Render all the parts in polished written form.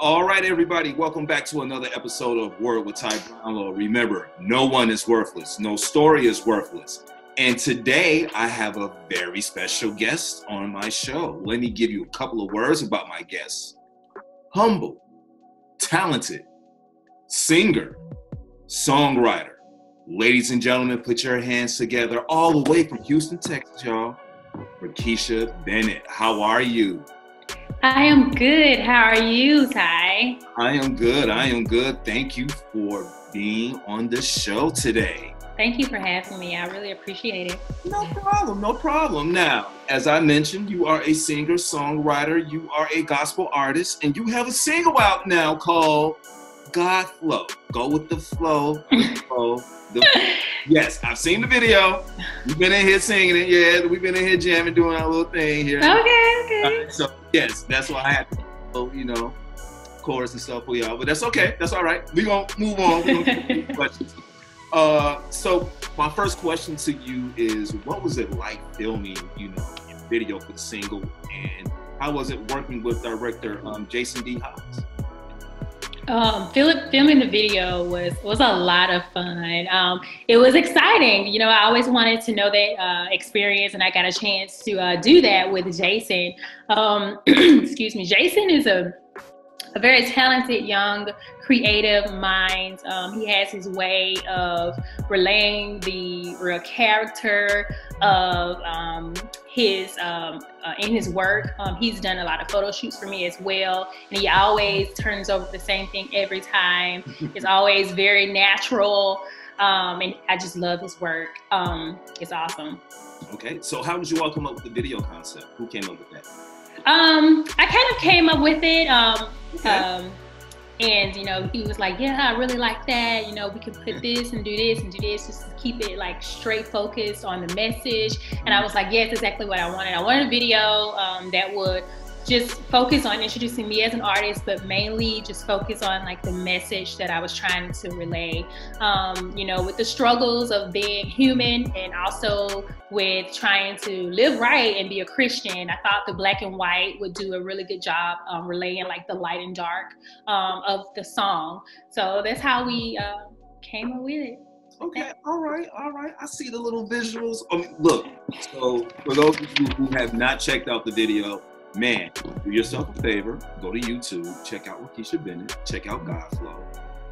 All right, everybody, welcome back to another episode of Word with Ty Brownlow. Remember, no one is worthless. No story is worthless. And today, I have a very special guest on my show. Let me give you a couple of words about my guest. Humble, talented, singer, songwriter. Ladies and gentlemen, put your hands together all the way from Houston, Texas, y'all. Rekeisha Bennett, how are you? I am good. How are you, Ty? I am good. I am good. Thank you for being on the show today. Thank you for having me. I really appreciate it. No problem. No problem. Now, as I mentioned, you are a singer, songwriter, you are a gospel artist, and you have a single out now called God Flow. Go with the flow. Yes, I've seen the video. We've been in here singing it. Yeah, we've been in here jamming, doing our little thing here. Okay. So, yes, that's why I had to, chorus and stuff for y'all. But that's okay. That's all right. We're going to move on. We're going to get questions. So my first question to you is, what was it like filming, your video for the single? And how was it working with director Jason D. Haas? Filming the video was a lot of fun. It was exciting. I always wanted to know that experience, and I got a chance to do that with Jason. Excuse me. Jason is a very talented, young, creative mind. He has his way of relaying the real character of his in his work. He's done a lot of photo shoots for me as well, and he always turns over the same thing every time. It's always very natural, and I just love his work. It's awesome. Okay, so how did you all come up with the video concept? Who came up with that? I kind of came up with it. Okay. And he was like, yeah, I really like that. We can put this and do this and do this, just to keep it like straight focused on the message. And I was like, yes, exactly what I wanted. I wanted a video that would just focus on introducing me as an artist, but mainly just focus on like the message that I was trying to relay. With the struggles of being human, and also with trying to live right and be a Christian, I thought the black and white would do a really good job relaying like the light and dark of the song. So that's how we came up with it. Okay, all right. I see the little visuals. Look, so for those of you who have not checked out the video, man, do yourself a favor, go to YouTube, check out Rekeisha Bennett, check out God Flow.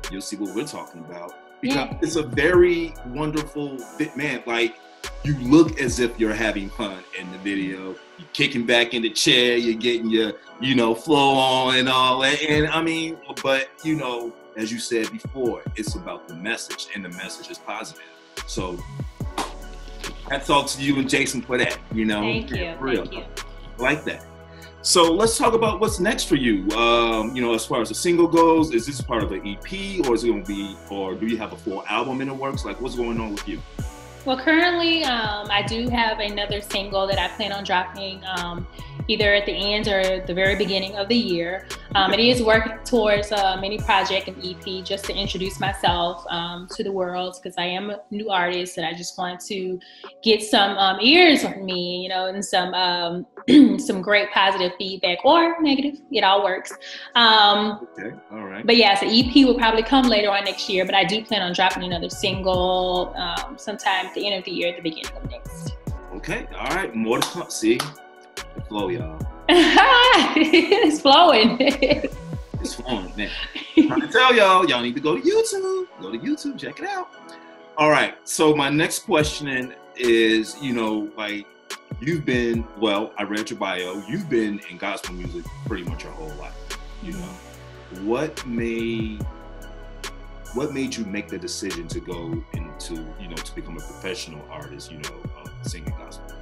You'll see what we're talking about. Because It's a very wonderful fit, man. Like, you look as if you're having fun in the video. You're kicking back in the chair, you're getting your, flow on and all that. And but as you said before, it's about the message, and the message is positive. So hats off to you and Jason for that, Thank you. Real. Thank you. I like that. So let's talk about what's next for you. As far as the single goes, is this part of an EP, or is it going to be, or do you have a full album in the works? Like, what's going on with you? Well, currently, I do have another single that I plan on dropping either at the end or the very beginning of the year. It is working towards a mini project, an EP, just to introduce myself to the world, because I am a new artist and I just want to get some ears on me, and some some great positive feedback or negative. It all works. Okay, all right. But yeah, so EP will probably come later on next year, but I do plan on dropping another single sometime at the end of the year, at the beginning of next. Okay, all right, more to come. See, the flow, y'all. It's flowing. It's flowing, man. I'm trying to tell y'all need to go to YouTube. Go to YouTube, check it out. All right, so my next question is, you've been, I read your bio, you've been in gospel music pretty much your whole life, What made you make the decision to go into, to become a professional artist, singing gospel music?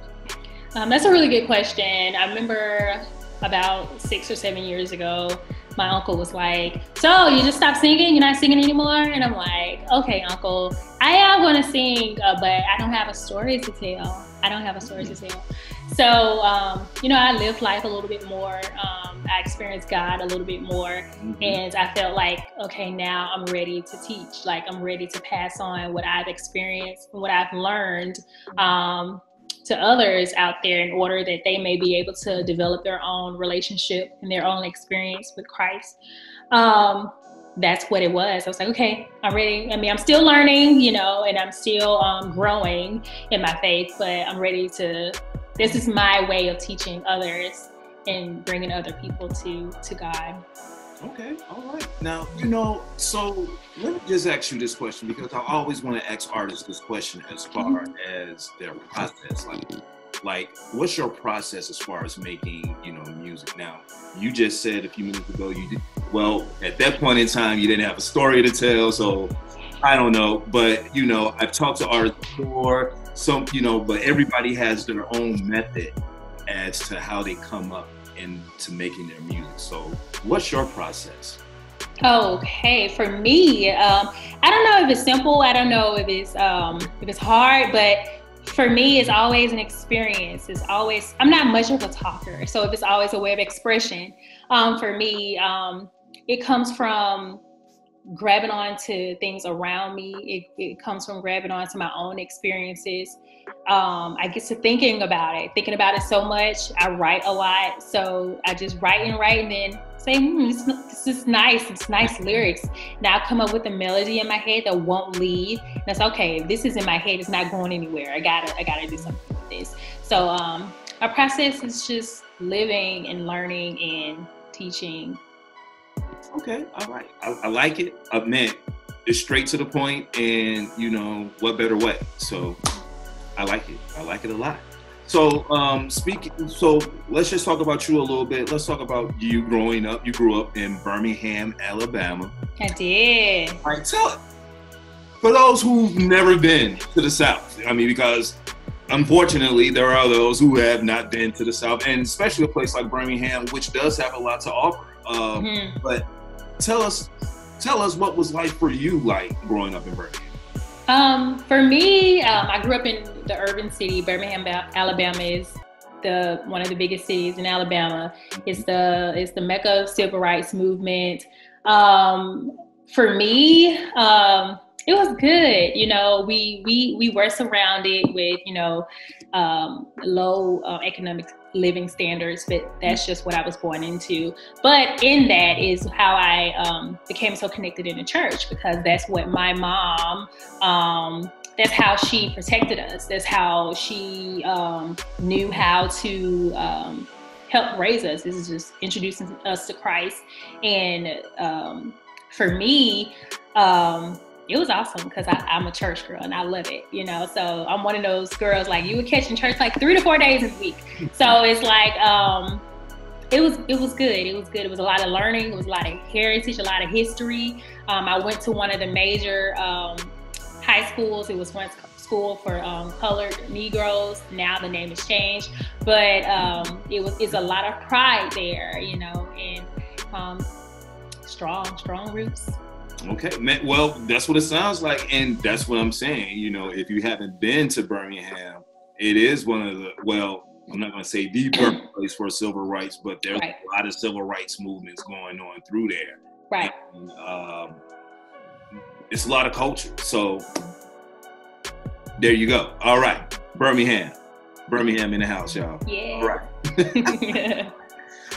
That's a really good question. I remember about 6 or 7 years ago, my uncle was like, so you just stopped singing? You're not singing anymore? And I'm like, okay, uncle, I am going to sing, but I don't have a story to tell. So, I lived life a little bit more. I experienced God a little bit more. And I felt like, okay, now I'm ready to teach. Like, I'm ready to pass on what I've experienced, what I've learned to others out there in order that they may be able to develop their own relationship and their own experience with Christ. That's what it was. I was like, okay, I'm ready. I mean, I'm still learning, you know, and I'm still growing in my faith, but I'm ready to, this is my way of teaching others and bringing other people to God. Okay, all right. Now, you know, so let me just ask you this question, because I always want to ask artists this question as far as their process. Like, what's your process as far as making, you know, music? Now, you just said a few minutes ago you did, well, at that point in time, you didn't have a story to tell, so I don't know. But, you know, I've talked to artists before, some, you know, but everybody has their own method as to how they come up into making their music. So what's your process? Okay, for me, I don't know if it's simple. I don't know if it's hard, but for me, it's always an experience. It's always, I'm not much of a talker, so if it's always a way of expression, for me, it comes from grabbing on to things around me. It comes from grabbing on to my own experiences. I get to thinking about it so much. I write a lot, so I just write and then say, this is nice. It's nice lyrics. Now I come up with a melody in my head that won't leave. That's okay. If this is in my head, it's not going anywhere. I gotta do something with this. So our process is just living and learning and teaching. Okay, all right. I like it. Man, it's straight to the point, and you know, what better way? So I like it. I like it a lot. So so let's just talk about you a little bit. Let's talk about you growing up. You grew up in Birmingham, Alabama. I did. All right, tell it. For those who've never been to the South, I mean, because unfortunately there are those who have not been to the South, and especially a place like Birmingham, which does have a lot to offer. But tell us what was like for you, like growing up in Birmingham. For me, I grew up in the urban city. Birmingham, Alabama is one of the biggest cities in Alabama. It's the mecca of civil rights movement. For me, it was good. You know, we were surrounded with, you know, low economic living standards, but that's just what I was born into. But in that is how I became so connected in the church, because that's what my mom, that's how she protected us. That's how she knew how to help raise us. This is just introducing us to Christ. And for me, it was awesome because I'm a church girl and I love it, you know. So I'm one of those girls, like, you would catch in church like 3 to 4 days a week. So it's like, it was good. It was good. It was a lot of learning. It was a lot of heritage, a lot of history. I went to one of the major high schools. It was once school for colored Negroes. Now the name has changed, but it's a lot of pride there, you know, and strong roots. Okay, man, well, that's what it sounds like, and that's what I'm saying. You know, if you haven't been to Birmingham, it is one of the, well, I'm not going to say the birthplace for civil rights, but there's a lot of civil rights movements going on through there. Right. And, it's a lot of culture. So there you go. All right, Birmingham in the house, y'all. Yeah. All right.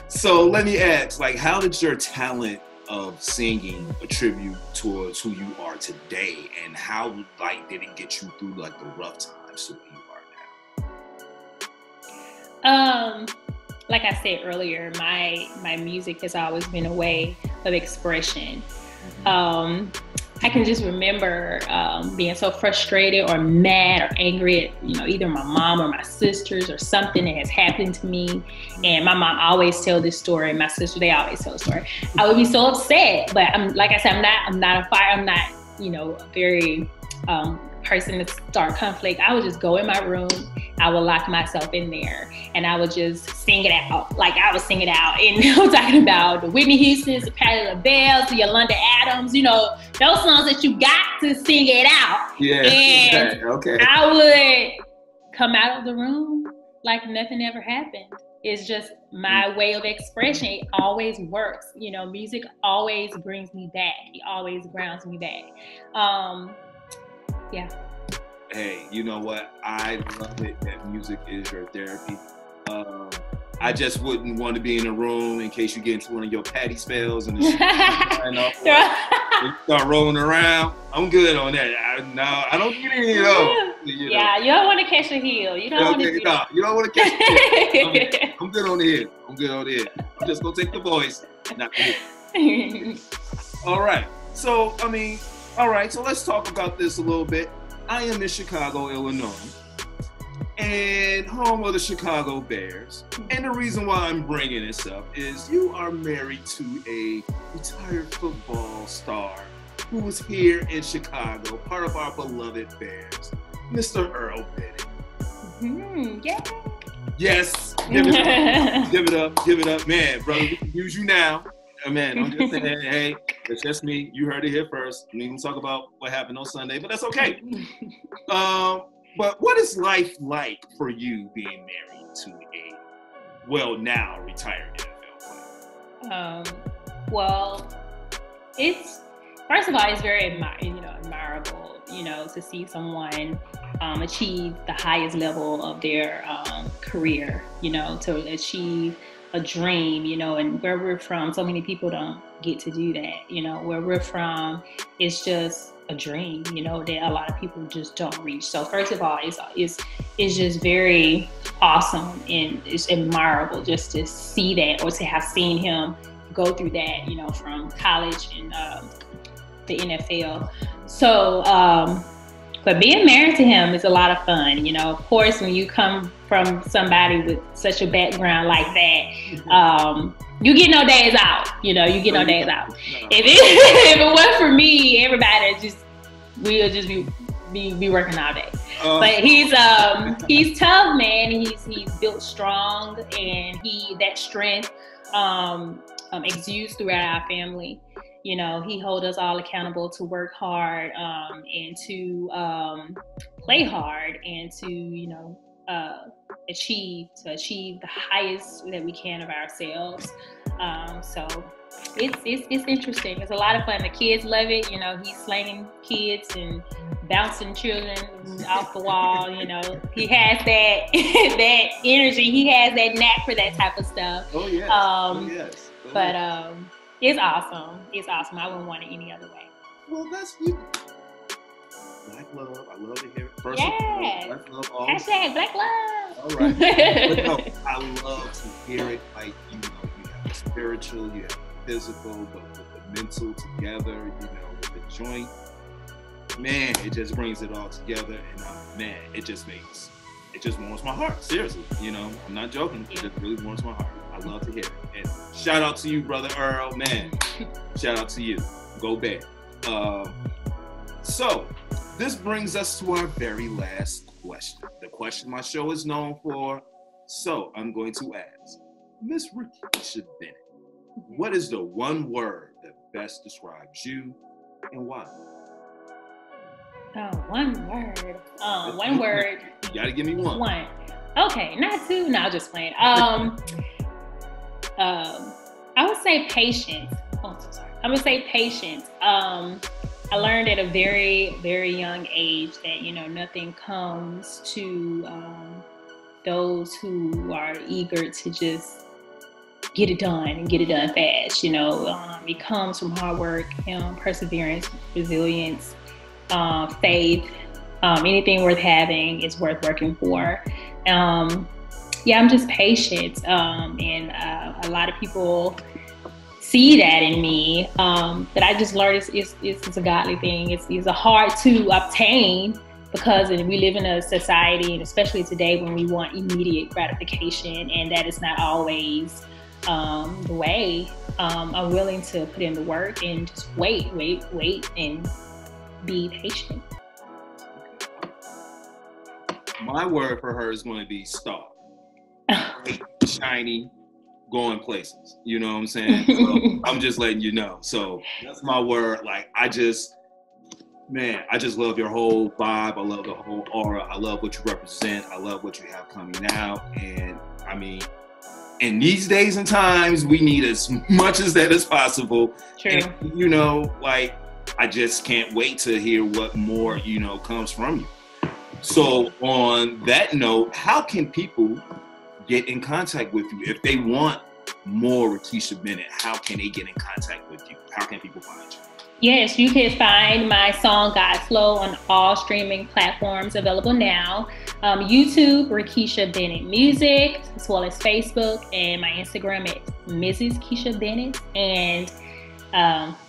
So let me ask, like, how did your talent of singing attribute towards who you are today, and how, like, did it get you through like the rough times to who you are now? Like I said earlier, my music has always been a way of expression. I can just remember being so frustrated or mad or angry at, you know, either my mom or my sisters or something that has happened to me. And my mom always tell this story, and my sister, they always tell the story. I would be so upset, but like I said, I'm not a fire. I'm not, you know, a very person to start conflict. I would just go in my room. I would lock myself in there and I would just sing it out. Like, I would sing it out. And I'm talking about the Whitney Houstons, the Patti LaBelle's, the Yolanda Adams, you know, those songs that you got to sing it out. Yeah. And okay. I would come out of the room like nothing ever happened. It's just my way of expression. It always works. You know, music always brings me back. It always grounds me back. Yeah. hey, you know what? I love it that music is your therapy. I just wouldn't want to be in a room in case you get into one of your patty spells and the shit you start rolling around. I'm good on that. I don't get any of those. You know. Yeah, you don't want to catch a heel. You don't want to. No, you don't want to catch a heel. I'm good on the head. I'm just gonna take the voice, not the head. All right. So so let's talk about this a little bit. I am in Chicago, Illinois, and home of the Chicago Bears. And the reason why I'm bringing this up is you are married to a retired football star who is here in Chicago, part of our beloved Bears, Mr. Earl Bennett. Yeah. Yes. Give it up. Man, brother, we can use you now. Man, I'm just saying, hey, it's just me. You heard it here first. We can talk about what happened on Sunday, but that's okay. But what is life like for you being married to a, now retired NFL player? Well, first of all, it's very admirable, to see someone achieve the highest level of their career, to achieve a dream, and where we're from, so many people don't get to do that, where we're from, it's just a dream, that a lot of people just don't reach. So first of all, it's just very awesome and it's admirable just to see that, or to have seen him go through that, from college and the NFL. So, but being married to him is a lot of fun, of course, when you come from somebody with such a background like that, you get no days out, you get no days out. No. If it wasn't for me, everybody we'll just be working all day. But he's tough, man. He's built strong, and that strength exudes throughout our family. He holds us all accountable to work hard and to play hard and to achieve the highest that we can of ourselves. So it's interesting. It's a lot of fun. The kids love it. He's slanging kids and bouncing children off the wall. He has that that energy. He has that knack for that type of stuff. Oh yes. But it's awesome. It's awesome. I wouldn't want it any other way. Well, that's beautiful. Black love. I love to hear it. First Black love. Hashtag Black love. All right. But no, I love to hear it. Like, you have the spiritual, you have the physical, but with the mental together, with the joint. Man, it just brings it all together. And it just warms my heart. Seriously. I'm not joking. It just really warms my heart. I love to hear it. And shout out to you, Brother Earl. Man, shout out to you. Go Bear. So, this brings us to our very last question. The question my show is known for. So, I'm going to ask, Miss Rekeisha Bennett, what is the one word that best describes you and why? Oh, one word. One word. You gotta give me one. One. Okay, not two. No, just playing. I would say patience. Oh, I'm so sorry. I would say patience. I learned at a very, very young age that, nothing comes to those who are eager to just get it done and get it done fast. It comes from hard work, perseverance, resilience, faith. Anything worth having is worth working for. I'm just patient, and a lot of people see that in me. That I just learned it's a godly thing. It's hard to obtain because we live in a society, and especially today, when we want immediate gratification, and that is not always the way. I'm willing to put in the work and just wait, and be patient. My word for her is going to be star. Shiny, going places. You know what I'm saying? So I'm just letting you know. So that's my word. Like, I just love your whole vibe. I love the whole aura. I love what you represent. I love what you have coming out. And in these days and times, we need as much as that as possible. True. And, I just can't wait to hear what more, comes from you. So on that note, how can people get in contact with you? If they want more Rekeisha Bennett, how can they get in contact with you? How can people find you? Yes, you can find my song God Flow on all streaming platforms available now. YouTube, Rekeisha Bennett Music, as well as Facebook, and my Instagram is Mrs. Keisha Bennett. And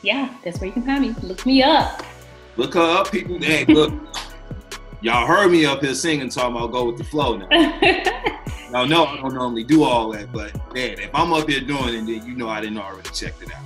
yeah, that's where you can find me. Look me up. Look her up, people. Hey, look, y'all heard me up here singing, talking about go with the flow now. Now, no, I don't normally do all that, but man, if I'm up here doing it, then you know I didn't already check it out.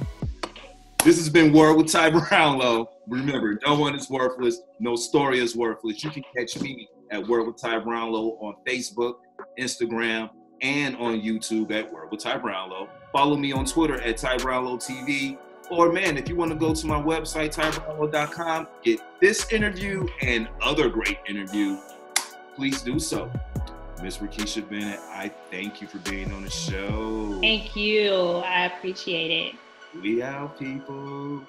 This has been Word with Ty Brownlow. Remember, no one is worthless. No story is worthless. You can catch me at Word with Ty Brownlow on Facebook, Instagram, and on YouTube at Word with Ty Brownlow. Follow me on Twitter at Ty Brownlow TV. Or man, if you want to go to my website, tybrownlow.com, get this interview and other great interviews, please do so. Miss Rekeisha Bennett, I thank you for being on the show. Thank you. I appreciate it. We out, people.